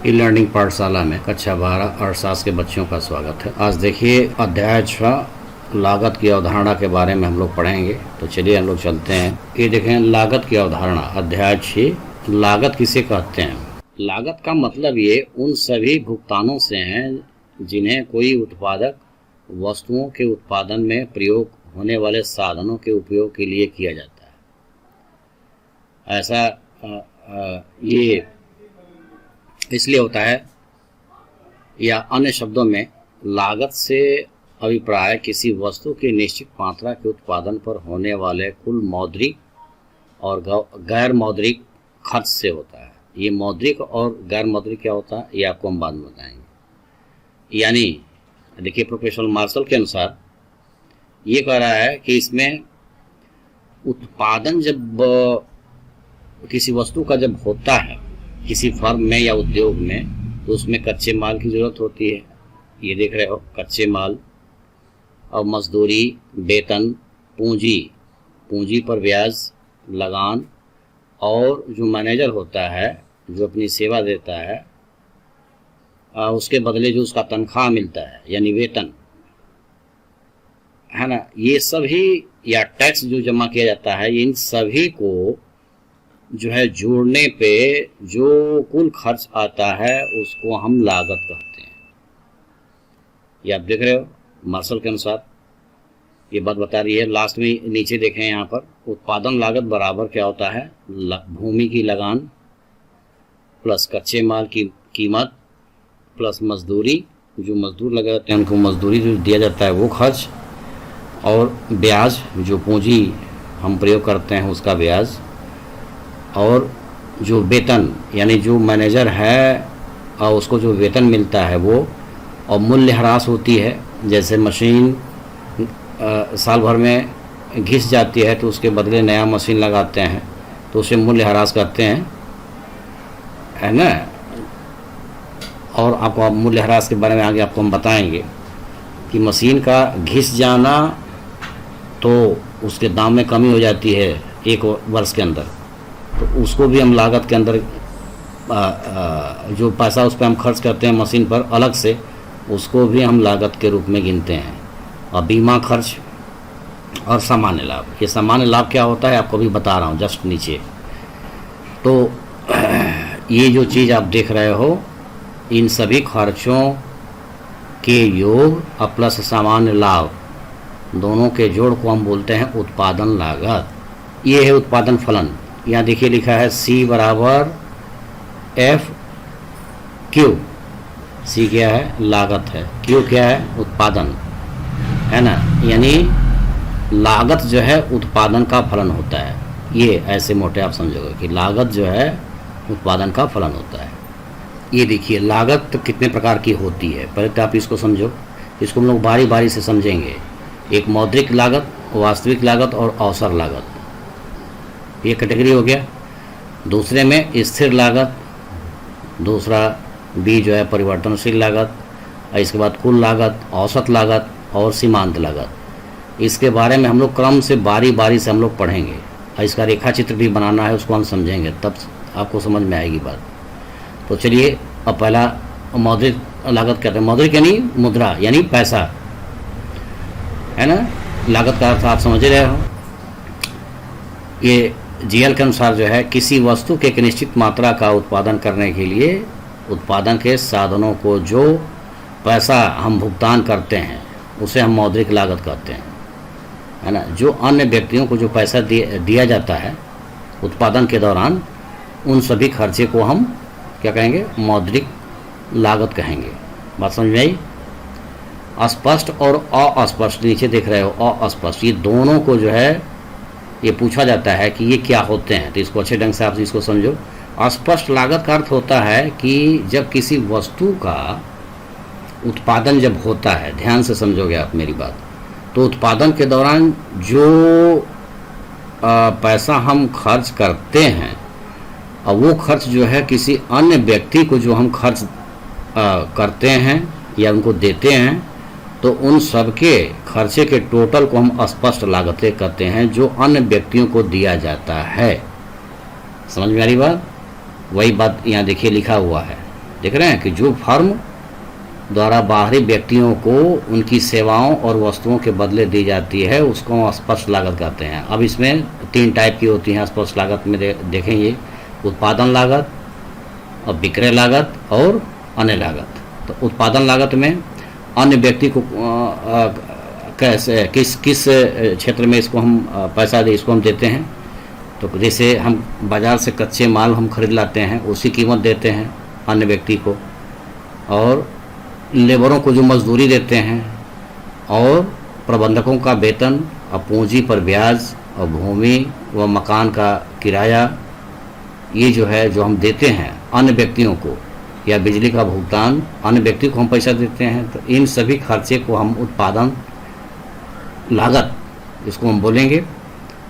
E learning पाठशाला में कक्षा 12 अर्थशास्त्र के बच्चों का स्वागत है। आज देखिए अध्याय 6 लागत की अवधारणा के बारे में हम लोग पढ़ेंगे। तो चलिए हम लोग चलते हैं। ये देखें लागत की अवधारणा अध्याय 6 लागत किसे कहते हैं। लागत का मतलब ये उन सभी भुगतानों से है जिन्हें कोई उत्पादक वस्तुओं के उत्पादन में प्रयोग होने वाले साधनों के उपयोग के लिए किया जाता है। ऐसा ये इसलिए होता है, या अन्य शब्दों में लागत से अभिप्राय किसी वस्तु की निश्चित मात्रा के उत्पादन पर होने वाले कुल मौद्रिक और गैर मौद्रिक खर्च से होता है। ये मौद्रिक और गैर मौद्रिक क्या होता है ये आपको हम बाद में बताएंगे। यानी देखिए प्रोफेसर मार्शल के अनुसार ये कह रहा है कि इसमें उत्पादन जब किसी वस्तु का जब होता है किसी फर्म में या उद्योग में, तो उसमें कच्चे माल की ज़रूरत होती है। ये देख रहे हो कच्चे माल और मजदूरी, वेतन, पूंजी पर ब्याज, लगान, और जो मैनेजर होता है जो अपनी सेवा देता है उसके बदले जो उसका तनख्वाह मिलता है यानी वेतन है ना, ये सभी या टैक्स जो जमा किया जाता है, इन सभी को जो है जोड़ने पे जो कुल खर्च आता है उसको हम लागत कहते हैं। ये आप देख रहे हो मार्शल के अनुसार ये बात बता रही है। लास्ट में नीचे देखें यहाँ पर उत्पादन लागत बराबर क्या होता है, भूमि की लगान प्लस कच्चे माल की कीमत प्लस मजदूरी, जो मजदूर लगे रहते हैं उनको मजदूरी जो दिया जाता है वो खर्च, और ब्याज जो पूंजी हम प्रयोग करते हैं उसका ब्याज, और जो वेतन यानी जो मैनेजर है और उसको जो वेतन मिलता है वो, और मूल्य ह्रास होती है जैसे मशीन साल भर में घिस जाती है तो उसके बदले नया मशीन लगाते हैं तो उसे मूल्य ह्रास कहते हैं, है ना। और आपको मूल्य ह्रास के बारे में आगे आपको हम बताएंगे कि मशीन का घिस जाना तो उसके दाम में कमी हो जाती है एक वर्ष के अंदर, तो उसको भी हम लागत के अंदर जो पैसा उस पर हम खर्च करते हैं मशीन पर अलग से, उसको भी हम लागत के रूप में गिनते हैं। और बीमा खर्च और सामान्य लाभ, ये सामान्य लाभ क्या होता है आपको भी बता रहा हूँ जस्ट नीचे। तो ये जो चीज़ आप देख रहे हो इन सभी खर्चों के योग और प्लस सामान्य लाभ दोनों के जोड़ को हम बोलते हैं उत्पादन लागत। ये है उत्पादन फलन। यहाँ देखिए लिखा है C बराबर एफ क्यू। C क्या है, लागत है, Q क्या है, उत्पादन है ना। यानी लागत जो है उत्पादन का फलन होता है। ये ऐसे मोटे आप समझोगे कि लागत जो है उत्पादन का फलन होता है। ये देखिए लागत तो कितने प्रकार की होती है, पहले तो आप इसको समझो, इसको हम लोग बारी बारी से समझेंगे। एक मौद्रिक लागत, वास्तविक लागत और अवसर लागत, ये कैटेगरी हो गया। दूसरे में स्थिर लागत, दूसरा B जो है परिवर्तनशील लागत, और इसके बाद कुल लागत, औसत लागत और सीमांत लागत। इसके बारे में हम लोग क्रम से बारी बारी से हम लोग पढ़ेंगे, और इसका रेखा चित्र भी बनाना है, उसको हम समझेंगे, तब आपको समझ में आएगी बात। तो चलिए अब पहला मौद्रिक लागत कहते हैं। मौद्रिक यानी मुद्रा यानी पैसा, है ना। लागत का अर्थ आप समझ रहे हो। ये जीएल के अनुसार जो है किसी वस्तु के एक निश्चित मात्रा का उत्पादन करने के लिए उत्पादन के साधनों को जो पैसा हम भुगतान करते हैं उसे हम मौद्रिक लागत कहते हैं, है ना। जो अन्य व्यक्तियों को जो पैसा दिया जाता है उत्पादन के दौरान, उन सभी खर्चे को हम क्या कहेंगे, मौद्रिक लागत कहेंगे। बात समझ में आई। अस्पष्ट और अस्पष्ट नीचे देख रहे हो, अस्पष्ट, ये दोनों को जो है ये पूछा जाता है कि ये क्या होते हैं, तो इसको अच्छे ढंग से आप इसको समझो। अस्पष्ट लागत का अर्थ होता है कि जब किसी वस्तु का उत्पादन जब होता है, ध्यान से समझोगे आप मेरी बात, तो उत्पादन के दौरान जो पैसा हम खर्च करते हैं और वो खर्च जो है किसी अन्य व्यक्ति को जो हम खर्च करते हैं या उनको देते हैं, तो उन सब के खर्चे के टोटल को हम स्पष्ट लागतें कहते हैं जो अन्य व्यक्तियों को दिया जाता है। समझ में आ रही बात। वही बात यहाँ देखिए लिखा हुआ है, देख रहे हैं कि जो फर्म द्वारा बाहरी व्यक्तियों को उनकी सेवाओं और वस्तुओं के बदले दी जाती है उसको हम स्पष्ट लागत कहते हैं। अब इसमें 3 टाइप की होती हैं स्पष्ट लागत में, देखेंगे उत्पादन लागत और विक्रय लागत और अन्य लागत। तो उत्पादन लागत में अन्य व्यक्ति को कैसे किस किस क्षेत्र में इसको हम पैसा दे इसको हम देते हैं। तो जैसे हम बाज़ार से कच्चे माल हम खरीद लाते हैं उसी कीमत देते हैं अन्य व्यक्ति को, और लेबरों को जो मजदूरी देते हैं, और प्रबंधकों का वेतन और पूंजी पर ब्याज और भूमि व मकान का किराया, ये जो है जो हम देते हैं अन्य व्यक्तियों को, या बिजली का भुगतान अन्य व्यक्ति को हम पैसा देते हैं। तो इन सभी खर्चे को हम उत्पादन लागत इसको हम बोलेंगे।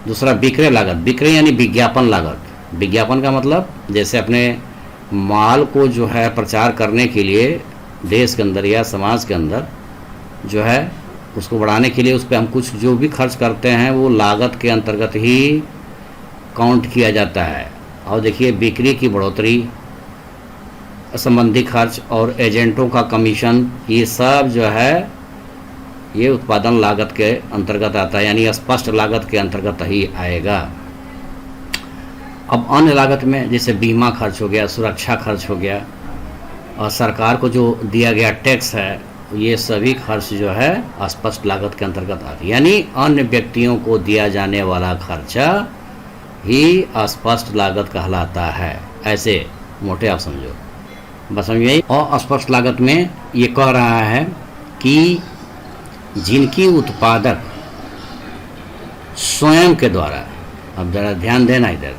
दूसरा विक्रय लागत, विक्रय यानी विज्ञापन लागत। विज्ञापन का मतलब जैसे अपने माल को जो है प्रचार करने के लिए देश के अंदर या समाज के अंदर जो है उसको बढ़ाने के लिए उस पर हम कुछ जो भी खर्च करते हैं वो लागत के अंतर्गत ही काउंट किया जाता है। और देखिए बिक्री की बढ़ोतरी, संबंधी खर्च और एजेंटों का कमीशन, ये सब जो है ये उत्पादन लागत के अंतर्गत आता है, यानी स्पष्ट लागत के अंतर्गत ही आएगा। अब अन्य लागत में जैसे बीमा खर्च हो गया, सुरक्षा खर्च हो गया, और सरकार को जो दिया गया टैक्स है, ये सभी खर्च जो है स्पष्ट लागत के अंतर्गत आते हैं। यानी अन्य व्यक्तियों को दिया जाने वाला खर्चा ही अस्पष्ट लागत कहलाता है। ऐसे मोटे आप समझो, बस समझिए। और अस्पष्ट लागत में ये कह रहा है कि जिनकी उत्पादक स्वयं के द्वारा, अब जरा ध्यान देना इधर,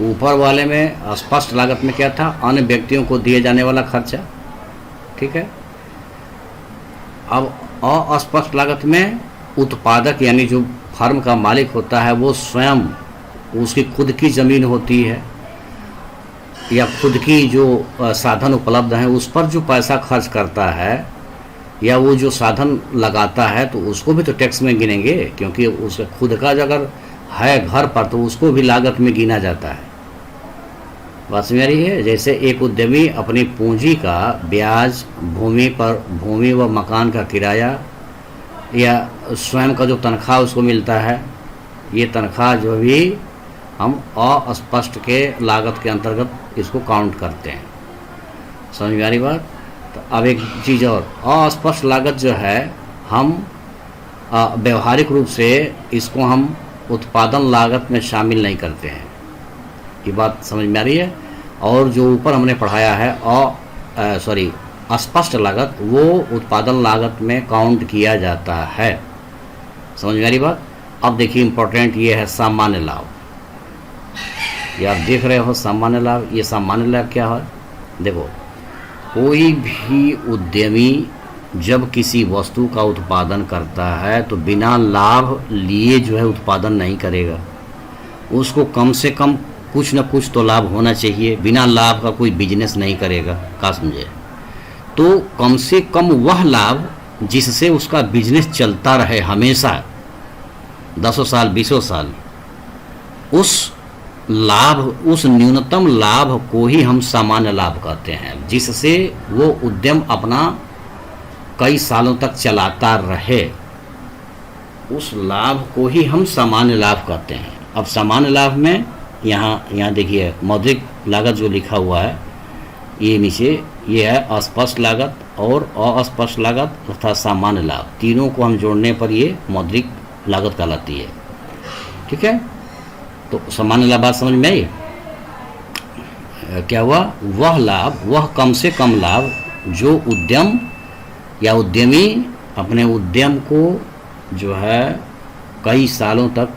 ऊपर वाले में स्पष्ट लागत में क्या था, अन्य व्यक्तियों को दिए जाने वाला खर्चा, ठीक है। अब अस्पष्ट लागत में उत्पादक यानी जो फर्म का मालिक होता है वो स्वयं, उसकी खुद की ज़मीन होती है या खुद की जो साधन उपलब्ध हैं उस पर जो पैसा खर्च करता है या वो जो साधन लगाता है तो उसको भी तो टैक्स में गिनेंगे, क्योंकि उसका खुद का अगर है घर पर तो उसको भी लागत में गिना जाता है। बात समझ रही है। जैसे एक उद्यमी अपनी पूंजी का ब्याज, भूमि व मकान का किराया या स्वयं का जो तनख्वाह उसको मिलता है, ये तनख्वाह जो भी हम अस्पष्ट के लागत के अंतर्गत इसको काउंट करते हैं। समझ में आ रही बात। तो अब एक चीज़ और, अस्पष्ट लागत जो है हम व्यवहारिक रूप से इसको हम उत्पादन लागत में शामिल नहीं करते हैं। ये बात समझ में आ रही है। और जो ऊपर हमने पढ़ाया है अस्पष्ट लागत, वो उत्पादन लागत में काउंट किया जाता है। समझ में आ रही बात। अब देखिए इम्पोर्टेंट ये है सामान्य लाभ। ये आप देख रहे हो सामान्य लाभ। ये सामान्य लाभ क्या है, देखो, कोई भी उद्यमी जब किसी वस्तु का उत्पादन करता है तो बिना लाभ लिए जो है उत्पादन नहीं करेगा। उसको कम से कम कुछ न कुछ तो लाभ होना चाहिए, बिना लाभ का कोई बिजनेस नहीं करेगा। का समझे। तो कम से कम वह लाभ जिससे उसका बिजनेस चलता रहे हमेशा, 10 साल 20 साल, उस लाभ, उस न्यूनतम लाभ को ही हम सामान्य लाभ कहते हैं, जिससे वो उद्यम अपना कई सालों तक चलाता रहे। उस लाभ को ही हम सामान्य लाभ कहते हैं। अब सामान्य लाभ में यहाँ देखिए मौद्रिक लागत जो लिखा हुआ है, ये नीचे ये है अस्पष्ट लागत और अस्पष्ट लागत तथा सामान्य लाभ, तीनों को हम जोड़ने पर ये मौद्रिक लागत कहलाती है। ठीक है। तो सामान्य लाभ बात समझ में आई। क्या हुआ, वह लाभ, वह कम से कम लाभ जो उद्यम या उद्यमी अपने उद्यम को जो है कई सालों तक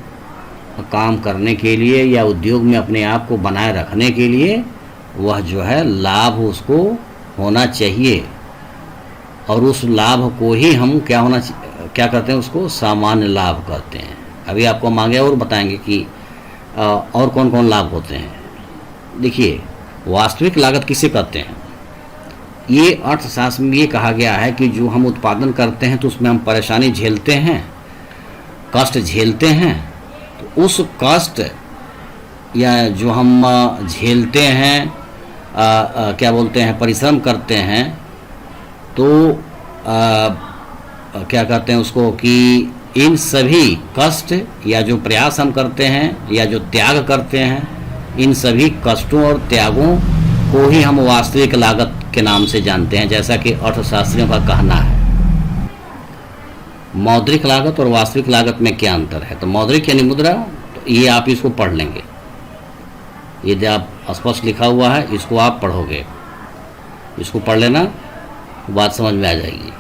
काम करने के लिए या उद्योग में अपने आप को बनाए रखने के लिए वह जो है लाभ उसको होना चाहिए, और उस लाभ को ही हम क्या करते हैं, उसको सामान्य लाभ कहते हैं। अभी आपको हम आगे और बताएंगे कि और कौन कौन लाभ होते हैं। देखिए वास्तविक लागत किसे कहते हैं। ये अर्थशास्त्र में ये कहा गया है कि जो हम उत्पादन करते हैं तो उसमें हम परेशानी झेलते हैं, कष्ट झेलते हैं, तो उस कष्ट या जो हम झेलते हैं क्या बोलते हैं, परिश्रम करते हैं, तो क्या कहते हैं उसको कि इन सभी कष्ट या जो प्रयास हम करते हैं या जो त्याग करते हैं, इन सभी कष्टों और त्यागों को ही हम वास्तविक लागत के नाम से जानते हैं, जैसा कि अर्थशास्त्रियों का कहना है। मौद्रिक लागत और वास्तविक लागत में क्या अंतर है? तो मौद्रिक यानी मुद्रा, तो ये आप इसको पढ़ लेंगे, यदि आप स्पष्ट लिखा हुआ है इसको आप पढ़ोगे, इसको पढ़ लेना, बात समझ में आ जाएगी।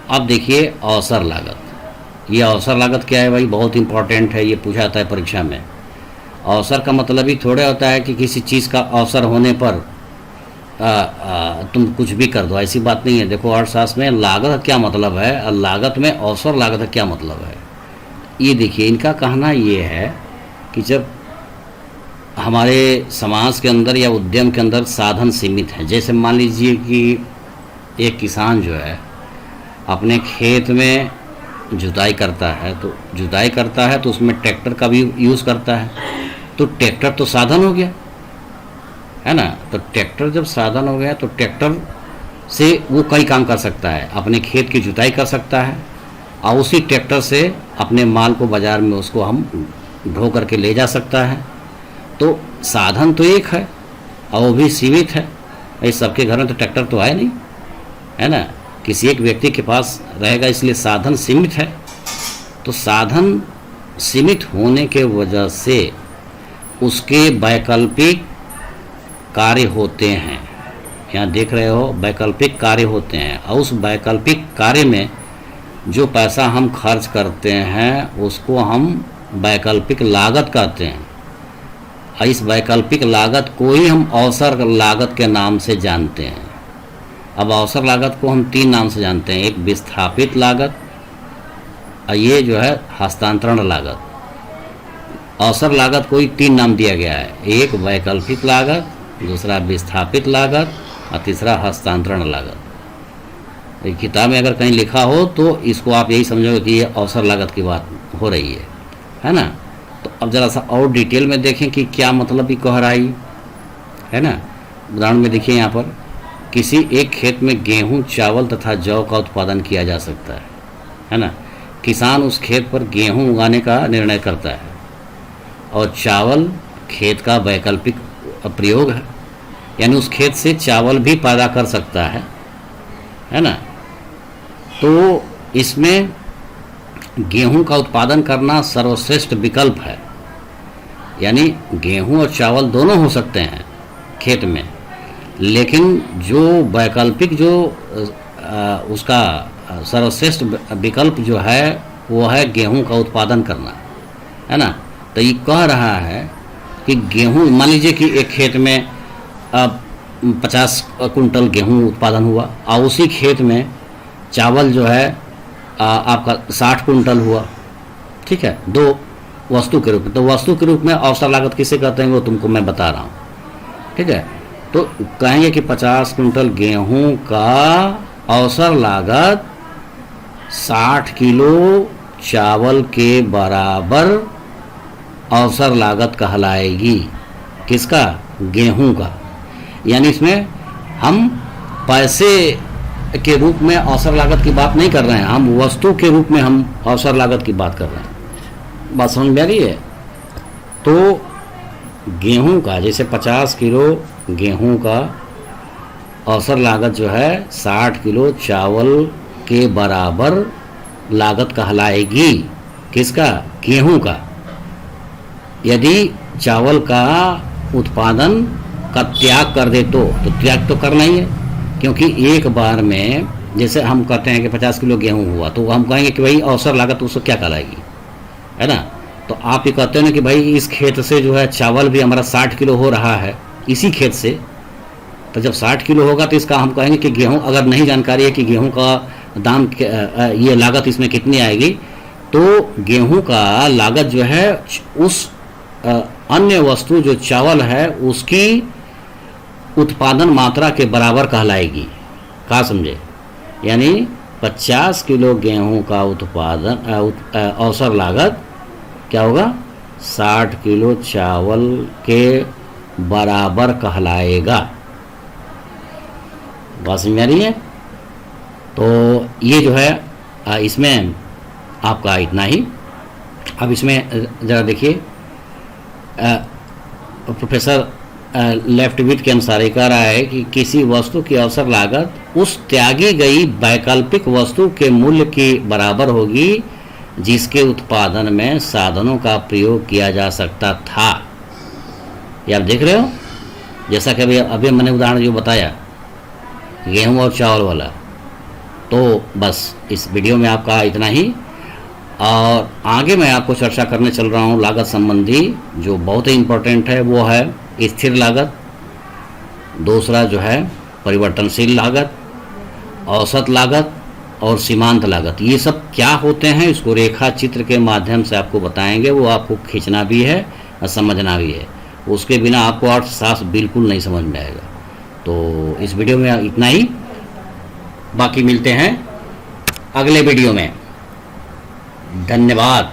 अब देखिए अवसर लागत। ये अवसर लागत क्या है भाई? बहुत इंपॉर्टेंट है, ये पूछा जाता है परीक्षा में। अवसर का मतलब ही थोड़े होता है कि किसी चीज़ का अवसर होने पर तुम कुछ भी कर दो, ऐसी बात नहीं है। देखो अर्थशास्त्र में लागत का क्या मतलब है और लागत में अवसर लागत का क्या मतलब है, ये देखिए। इनका कहना ये है कि जब हमारे समाज के अंदर या उद्यम के अंदर साधन सीमित हैं, जैसे मान लीजिए कि एक किसान जो है अपने खेत में जुताई करता है, तो उसमें ट्रैक्टर का भी यूज़ करता है, तो ट्रैक्टर तो साधन हो गया, है ना। तो ट्रैक्टर जब साधन हो गया तो ट्रैक्टर से वो कई काम कर सकता है, अपने खेत की जुताई कर सकता है और उसी ट्रैक्टर से अपने माल को बाज़ार में उसको हम ढो करके ले जा सकता है। तो साधन तो एक है और वो भी सीमित है। भाई सबके घर में तो ट्रैक्टर तो है नहीं, है ना, किसी एक व्यक्ति के पास रहेगा, इसलिए साधन सीमित है। तो साधन सीमित होने के वजह से उसके वैकल्पिक कार्य होते हैं, यहाँ देख रहे हो वैकल्पिक कार्य होते हैं, और उस वैकल्पिक कार्य में जो पैसा हम खर्च करते हैं उसको हम वैकल्पिक लागत कहते हैं। और इस वैकल्पिक लागत को ही हम अवसर लागत के नाम से जानते हैं। अब अवसर लागत को हम 3 नाम से जानते हैं, एक विस्थापित लागत, और ये जो है हस्तांतरण लागत। अवसर लागत को ही 3 नाम दिया गया है, एक वैकल्पिक लागत, दूसरा विस्थापित लागत और तीसरा हस्तांतरण लागत। किताब में अगर कहीं लिखा हो तो इसको आप यही समझोगे कि ये अवसर लागत की बात हो रही है ना। तो अब ज़रा सा और डिटेल में देखें कि क्या मतलब भी कह रहा है ना। उदाहरण में देखिए, यहाँ पर किसी एक खेत में गेहूं, चावल तथा जौ का उत्पादन किया जा सकता है ना। किसान उस खेत पर गेहूं उगाने का निर्णय करता है और चावल खेत का वैकल्पिक प्रयोग है, यानी उस खेत से चावल भी पैदा कर सकता है ना। तो इसमें गेहूं का उत्पादन करना सर्वश्रेष्ठ विकल्प है, यानी गेहूं और चावल दोनों हो सकते हैं खेत में, लेकिन जो वैकल्पिक जो उसका सर्वश्रेष्ठ विकल्प जो है वो है गेहूं का उत्पादन करना, है ना। तो ये कह रहा है कि गेहूं, मान लीजिए कि एक खेत में 50 कुंटल गेहूं उत्पादन हुआ और उसी खेत में चावल जो है आपका 60 कुंटल हुआ, ठीक है, 2 वस्तु के रूप में। तो वस्तु के रूप में अवसर लागत किसे कहते हैं वो तुमको मैं बता रहा हूँ, ठीक है। तो कहेंगे कि 50 कुंटल गेहूं का अवसर लागत 60 किलो चावल के बराबर अवसर लागत कहलाएगी। किसका? गेहूं का। यानी इसमें हम पैसे के रूप में अवसर लागत की बात नहीं कर रहे हैं, हम वस्तु के रूप में हम अवसर लागत की बात कर रहे हैं। बात समझ में आ रही है? तो गेहूं का, जैसे 50 किलो गेहूं का अवसर लागत जो है 60 किलो चावल के बराबर लागत कहलाएगी। किसका? गेहूं का। यदि चावल का उत्पादन का त्याग कर दे तो त्याग तो करना ही है, क्योंकि एक बार में जैसे हम कहते हैं कि 50 किलो गेहूं हुआ तो हम कहेंगे कि भाई अवसर लागत उसको क्या कहलाएगी, है ना। तो आप ये कहते हैं ना कि भाई इस खेत से जो है चावल भी हमारा 60 किलो हो रहा है इसी खेत से, तो जब 60 किलो होगा तो इसका हम कहेंगे कि गेहूं, अगर नहीं जानकारी है कि गेहूं का दाम ये लागत इसमें कितनी आएगी, तो गेहूं का लागत जो है उस अन्य वस्तु जो चावल है उसकी उत्पादन मात्रा के बराबर कहलाएगी। कहा समझे? यानी 50 किलो गेहूं का उत्पादन अवसर लागत क्या होगा? 60 किलो चावल के बराबर कहलाएगा। बात समझ में आ रही है? तो ये जो है इसमें आपका इतना ही। अब इसमें ज़रा देखिए, प्रोफेसर लेफ्टविट के अनुसार ये कह रहा है कि किसी वस्तु की अवसर लागत उस त्यागी गई वैकल्पिक वस्तु के मूल्य के बराबर होगी जिसके उत्पादन में साधनों का प्रयोग किया जा सकता था। ये आप देख रहे हो, जैसा कि अभी मैंने उदाहरण जो बताया गेहूं और चावल वाला। तो बस इस वीडियो में आपका इतना ही, और आगे मैं आपको चर्चा करने चल रहा हूँ लागत संबंधी, जो बहुत ही इम्पोर्टेंट है। वो है स्थिर लागत, दूसरा जो है परिवर्तनशील लागत, औसत लागत और सीमांत लागत। ये सब क्या होते हैं इसको रेखा चित्र के माध्यम से आपको बताएंगे। वो आपको खींचना भी है और समझना भी है, उसके बिना आपको अर्थशास्त्र बिल्कुल नहीं समझ में आएगा। तो इस वीडियो में इतना ही, बाकी मिलते हैं अगले वीडियो में। धन्यवाद।